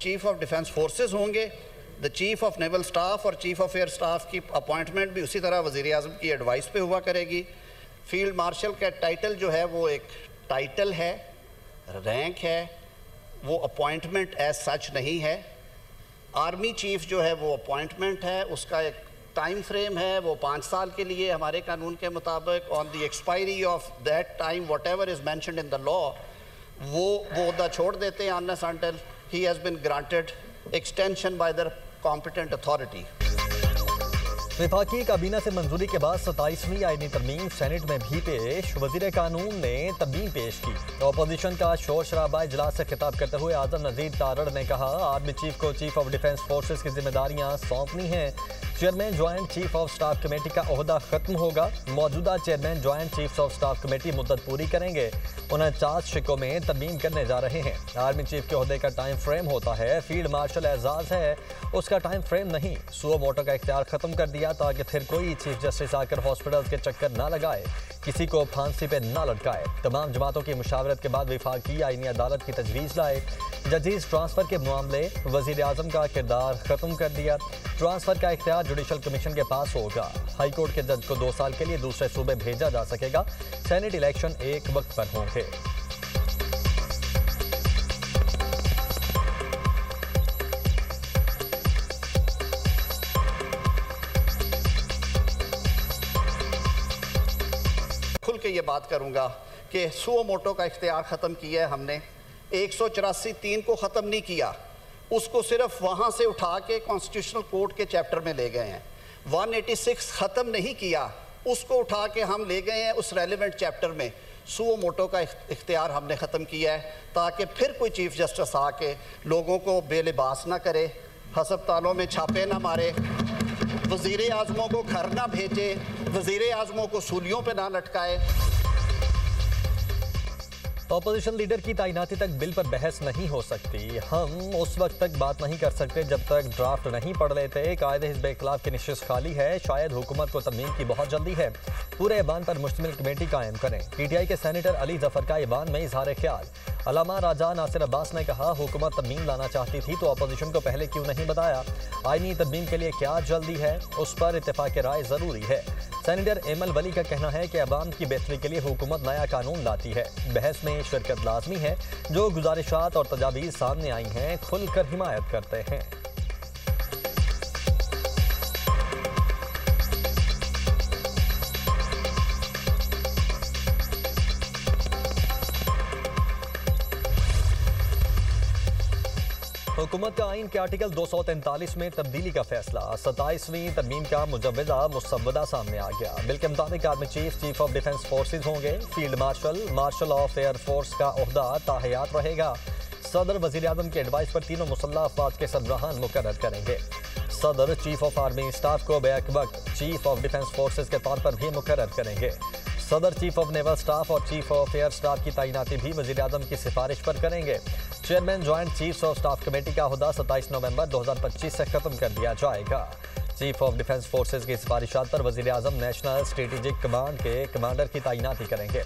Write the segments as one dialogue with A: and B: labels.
A: Chief of defence forces होंगे, the chief of naval staff और chief of air staff की appointment भी उसी तरह वज़ीर आज़म की एडवाइस पे हुआ करेगी। फील्ड मार्शल का टाइटल जो है वो एक टाइटल है, रैंक है, वो अपॉइंटमेंट एज सच नहीं है। आर्मी चीफ जो है वो अपॉइंटमेंट है, उसका एक टाइम फ्रेम है, वो 5 साल के लिए हमारे कानून के मुताबिक on the expiry of that time what ever is mentioned in the law वो ओहदा छोड़ देते हैं unless until he has been granted extension by the competent authority.
B: वफाकी काबीना से मंजूरी के बाद 27वीं आईनी तरमीम सेनेट में भी पेश। वजीर कानून ने तरमीम पेश की। अपोजिशन का शोर शराबा इजलास से खिताब करते हुए आजम नजीर तारड़ ने कहा, आर्मी चीफ को चीफ ऑफ डिफेंस फोर्सेस की जिम्मेदारियां सौंपनी हैं। Chairman joint chief of staff committee का ओहदा खत्म होगा। मौजूदा chairman joint chief of staff committee मुद्दत पूरी करेंगे। 49 शिकों में तरमीम करने जा रहे हैं। आर्मी चीफ के ओहदे का टाइम फ्रेम होता है, फील्ड मार्शल एजाज है, उसका टाइम फ्रेम नहीं। सुओ मोटो का इख्तियार खत्म कर दिया ताकि फिर कोई चीफ जस्टिस आकर हॉस्पिटल के चक्कर ना लगाए, किसी को फांसी पे ना लटकाए। तमाम जमातों की मुशावरत के बाद वफाकी आईनी अदालत की तजवीज़ लाए। जजीज ट्रांसफ़र के मामले वज़ीर आज़म का किरदार ख़त्म कर दिया। ट्रांसफ़र का इख्तियार जुडिशल कमीशन के पास होगा। हाई कोर्ट के जज को 2 साल के लिए दूसरे सूबे भेजा जा सकेगा। सेनेट इलेक्शन एक वक्त पर होंगे।
A: खुल के ये बात करूंगा कि सुओ मोटो का इख्तियार ख़त्म किया है हमने। 184(3) को ख़त्म नहीं किया, उसको सिर्फ वहाँ से उठा के कॉन्स्टिट्यूशनल कोर्ट के चैप्टर में ले गए हैं। 186 ख़त्म नहीं किया, उसको उठा के हम ले गए हैं उस रेलिवेंट चैप्टर में। सुओ मोटो का इख्तियार हमने ख़त्म किया है ताकि फिर कोई चीफ जस्टिस आके लोगों को बेलिबास ना करे, हस्पतालों में छापे ना मारे, वज़ीर आज़मों को घर ना भेजे, वज़ीर आज़मों को सूलियों पे ना लटकाए।
B: अपोजिशन लीडर की तैनाती तक बिल पर बहस नहीं हो सकती। हम उस वक्त तक बात नहीं कर सकते जब तक ड्राफ्ट नहीं पढ़ लेते। कायदे हिज़्ब इख्तिलाफ की निशिस्त खाली है। शायद हुकूमत को तरमीम की बहुत जल्दी है। पूरे ऐवान पर मुश्तमिल कमेटी कायम करें। PTI के सेनेटर अली जफर का ऐवान में इजहार ख्याल। अल्लामा राजा नासिर अब्बास ने कहा, हुकूमत तरमीम लाना चाहती थी तो अपोजिशन को पहले क्यों नहीं बताया। आईनी तरमीम के लिए क्या जल्दी है, उस पर इत्तेफाक राय ज़रूरी है। सेनेटर एमल वली का कहना है कि अवाम की बेहतरी के लिए हुकूमत नया कानून लाती है। बहस में शिरकत लाजमी है। जो गुजारिशात और तजावीज़ सामने आई हैं खुलकर हिमायत करते हैं। हुकूमत का आइन के आर्टिकल 243 में तब्दीली का फैसला। 27वीं तरमीम का मुजव्वदा मुसव्वदा सामने आ गया। बिल के मुताबिक army chief of defence forces होंगे। Field marshal of air force का ओहदा ताहयात रहेगा। सदर वज़ीर आज़म की एडवाइस पर तीनों मुसल्लह अफवाज के सरबराहान मुकर्रर करेंगे। सदर चीफ ऑफ आर्मी स्टाफ को बैक वक्त चीफ ऑफ डिफेंस फोर्सेज के तौर पर भी मुकर्रर करेंगे। सदर चीफ ऑफ नेवल स्टाफ और चीफ ऑफ एयर स्टाफ की तैनाती भी वज़ीर आज़म की सिफारिश पर करेंगे। Chairman joint chief of staff committee का ओहदा 27 नवंबर 2025 से ख़त्म कर दिया जाएगा। चीफ ऑफ डिफेंस फोर्सेज की सिफारिशात पर वज़ीर आज़म नेशनल स्ट्रेटेजिक कमांड के कमांडर की तैनाती करेंगे।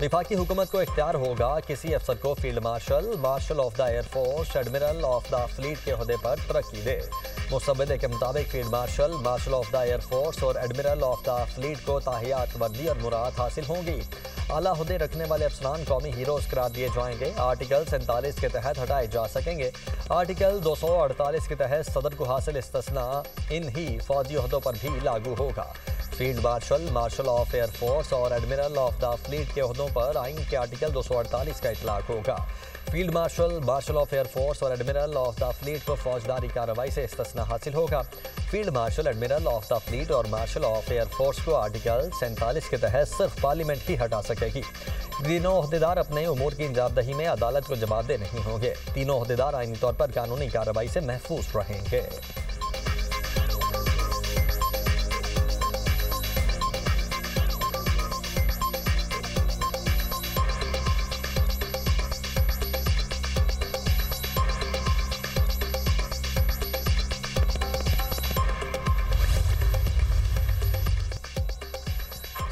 B: वफाकी हुकूमत को इख्तियार होगा किसी अफसर को field marshal of the air force, admiral of the fleet के ओहदे पर तरक्की दे। मुसव्वदे के मुताबिक field marshal of the air force और एडमिरल ऑफ द फ्लीट को ताहियात, वर्दी और मुराद हासिल होंगी। आला ओहदे रखने वाले अफसरान कौमी हीरोज करार दिए जाएंगे। आर्टिकल 47 के तहत हटाए जा सकेंगे। आर्टिकल 248 के तहत सदर को हासिल इस्तिस्ना इन ही फौजी ओहदों पर भी लागू होगा। Field marshal of air force और एडमिरल ऑफ द फ्लीट के ओहदों पर आइन के आर्टिकल 248 का इतलाक होगा। Field marshal of air force और एडमिरल ऑफ द फ्लीट को फौजदारी कार्रवाई से इस्तिस्ना हासिल होगा। Field marshal, admiral of the fleet और मार्शल ऑफ एयर फोर्स को आर्टिकल 47 के तहत सिर्फ पार्लियामेंट ही हटा सकेगी। तीनों ओहदेदार अपने उमूर की इंजामदही में अदालत को जवाबदेह नहीं होंगे। तीनों ओहदेदार आईनी तौर पर कानूनी कार्रवाई से महफूज रहेंगे।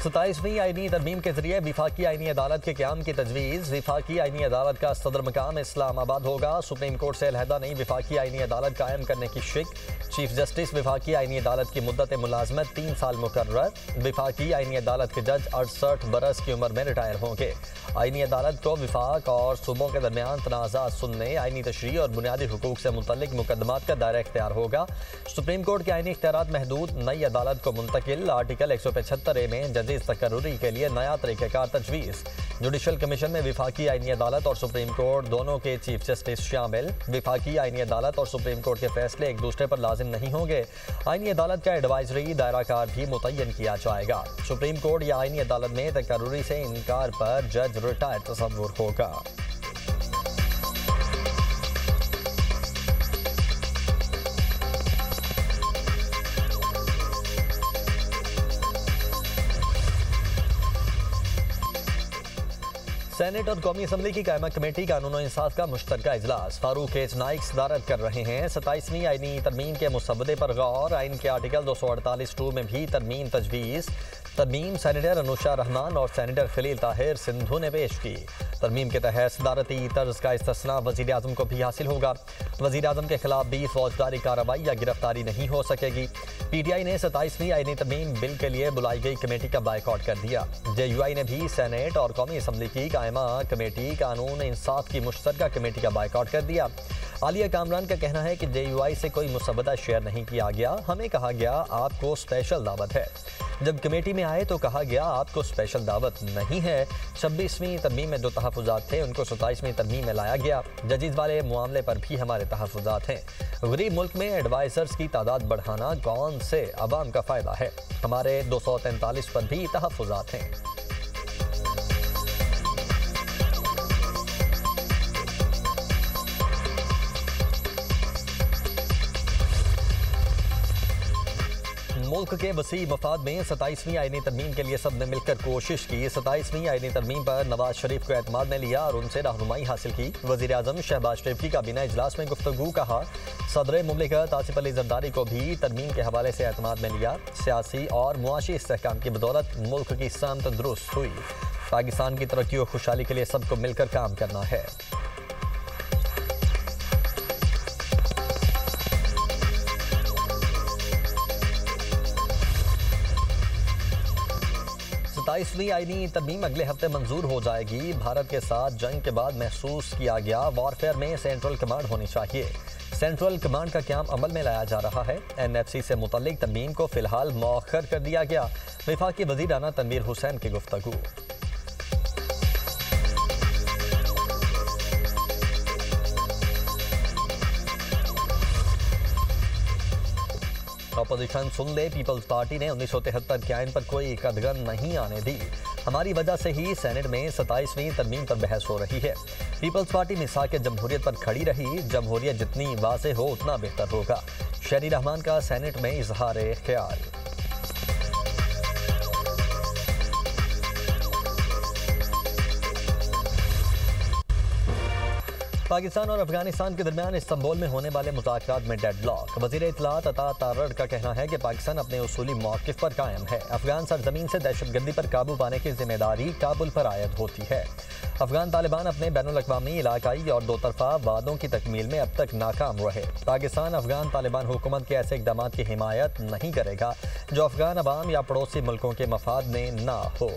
B: 27वीं आईनी तरमीम के जरिए विफाकी आईनी अदालत के क़याम की तजवीज़। विफाकी आईनी अदालत का सदर मकाम इस्लामाबाद होगा। सुप्रीम कोर्ट से अलहदा नई विफाकी आईनी अदालत कायम करने की शिक। चीफ जस्टिस विफाकी आईनी अदालत की मुद्दत मुलाजमत 3 साल मुकर्रर। विफाकी आईनी अदालत के जज 68 बरस की उम्र में रिटायर होंगे। आईनी अदालत को विफाक और सूबों के दरमियान तनाज़ात सुनने, आईनी तशरीह और बुनियादी हुकूक से मुतल्लिक मुकदमात का दायरा इख्तियार होगा। सुप्रीम कोर्ट के आईनी इख्तियारात महदूद। नई अदालत को मुंतकिल। आर्टिकल 175 में जजेस तकर्रुरी के लिए नया तरीक़ाकार तजवीज़। जुडिशल कमीशन में विफाकी आईनी अदालत और सुप्रीम कोर्ट दोनों के चीफ जस्टिस शामिल। विफाकी आईनी अदालत और सुप्रीम कोर्ट के फैसले एक दूसरे पर लाजिम नहीं होंगे। आईनी अदालत का एडवाइजरी दायरा कार भी मुतय्यन किया जाएगा। सुप्रीम कोर्ट या आईनी अदालत में तकर्रुरी से इनकार पर जज रिटायर तस्वुर होगा। सेनेट और कौमी असम्बली की कायमा कमेटी कानून और इंसाफ का मुश्तरका इजलास। फारूक एच नाइक सदारत कर रहे हैं। 27वीं आईनी तरमीम के मुसव्वदे पर गौर। आइन के आर्टिकल 248(2) में भी तरमीम तजवीज़। तरमीम सेनेटर अनुशा रहमान और सेनेटर खलील ताहिर सिंधु ने पेश की। तरमीम के तहत सदारती तर्ज का इस्तिस्ना वज़ीर आज़म को भी हासिल होगा। वज़ीर आज़म के खिलाफ भी फौजदारी कार्रवाई या गिरफ्तारी नहीं हो सकेगी। PTI ने 27वीं आईनी तरमीम बिल के लिए बुलाई गई कमेटी का बायकॉट कर दिया। JUI ने भी सेनेट और कौमी असम्बली की कायमा कमेटी कानून इंसाफ की मुश्तरका कमेटी का बायकॉट कर दिया। आलिया कामरान का कहना है कि JUI से कोई मुसव्वदा शेयर नहीं किया गया। हमें कहा गया आपको स्पेशल दावत है। जब कमेटी में आए तो कहा गया आपको स्पेशल दावत नहीं है। 26वीं तरमीम में जो तहफ़्फ़ुज़ात थे उनको 27वीं तरमीम में लाया गया। जजीज़ वाले मामले पर भी हमारे तहफ़्फ़ुज़ात हैं। गरीब मुल्क में एडवाइज़र्स की तादाद बढ़ाना कौन से अवाम का फ़ायदा है। हमारे 243 पर भी तहफ़्फ़ुज़ात हैं। मुल्क के वसी मफाद में 27वीं आईनी तरमीम के लिए सब ने मिलकर कोशिश की। 27वीं आईनी तरमीम पर नवाज शरीफ को एतमाद में लिया और उनसे रहनुमाई हासिल की। वज़ीर आज़म शहबाज शरीफ की काबीना इजलास में गुफ्तगू कहा। सदर मुमलिकत आसिफ अली जरदारी को भी तरमीम के हवाले से एतमाद में लिया। सियासी और मुआशी इस्तेहकाम की बदौलत मुल्क की समत दुरुस्त हुई। पाकिस्तान की तरक्की और खुशहाली के लिए सबको मिलकर काम करना है। सताईसवीं आईनी तरमीम अगले हफ्ते मंजूर हो जाएगी। भारत के साथ जंग के बाद महसूस किया गया वॉरफेयर में सेंट्रल कमांड होनी चाहिए। सेंट्रल कमांड का क्याम अमल में लाया जा रहा है। NFC से मुतल्लिक तरमीम को फिलहाल मौखर कर दिया गया। वफाकी वज़ीर आना तनवीर हुसैन की गुफ्तगू। अपोजिशन सुन ले, पीपल्स पार्टी ने 1973 के आइन पर कोई कदगन नहीं आने दी। हमारी वजह से ही सेनेट में 27वीं तरमीम पर बहस हो रही है। पीपल्स पार्टी मिसाक जमहूरियत पर खड़ी रही। जमहूरियत जितनी वाज़ेह हो उतना बेहतर होगा। शहरी रहमान का सेनेट में इजहार ख्याल। पाकिस्तान और अफगानिस्तान के दरमियान इस्तांबुल में होने वाले मुज़ाकरात में डेडलॉक। वज़ीर इत्तलात अता तारड़ का कहना है कि पाकिस्तान अपने उसूली मौक़िफ़ पर कायम है। अफगान सरजमीन से दहशतगर्दी पर काबू पाने की जिम्मेदारी काबुल पर आयद होती है। अफगान तालिबान अपने बैनुल-अक़वामी, इलाकाई और दो तरफ़ा वादों की तकमील में अब तक नाकाम रहे। पाकिस्तान अफगान तालिबान हुकूमत के ऐसे इक़दामात की हिमायत नहीं करेगा जो अफगान अवाम या पड़ोसी मुल्कों के मफाद में ना हो।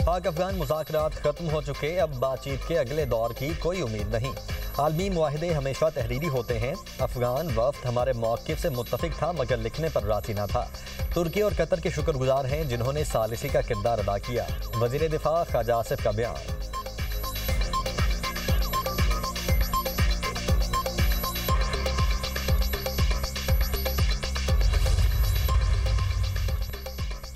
B: पाक अफगान मुज़ाकरात खत्म हो चुके। अब बातचीत के अगले दौर की कोई उम्मीद नहीं। आलमी मुआहदे हमेशा तहरीरी होते हैं। अफगान वफ्द हमारे मौक़िफ़ से मुत्तफ़िक था मगर लिखने पर राज़ी न था। तुर्की और कतर के शुक्रगुजार हैं जिन्होंने सालिसी का किरदार अदा किया। वज़ीर दिफा ख्वाजा आसिफ का बयान।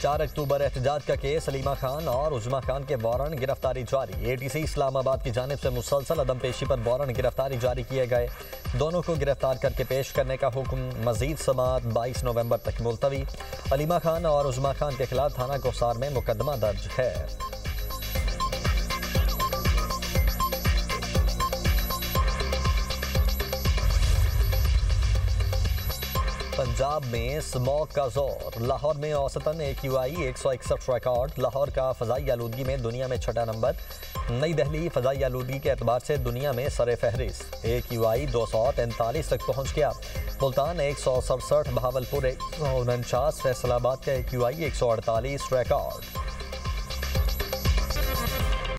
B: चार अक्टूबर एहतजाज का केस, सलीमा खान और उज़मा खान के वारंट गिरफ्तारी जारी। ATC इस्लामाबाद की जानिब से मुसलसल अदम पेशी पर वारंट गिरफ्तारी जारी किए गए। दोनों को गिरफ्तार करके पेश करने का हुक्म। मजीद समाअत 22 नवंबर तक मुलतवी। सलीमा खान और उज़मा खान के खिलाफ थाना कोसार में मुकदमा दर्ज है। पंजाब में स्मॉग का जोर। लाहौर में औसतन AQI 161 रिकॉर्ड। लाहौर का फ़ज़ाई आलूदगी में दुनिया में छठा नंबर। नई दिल्ली फ़ज़ाई आलूदगी के एतबार से दुनिया में सरे फहरिस्त। AQI 243 तक पहुँच गया। मुल्तान 167, बहावलपुर 149, फैसलाबाद का AQI 148 रिकॉर्ड।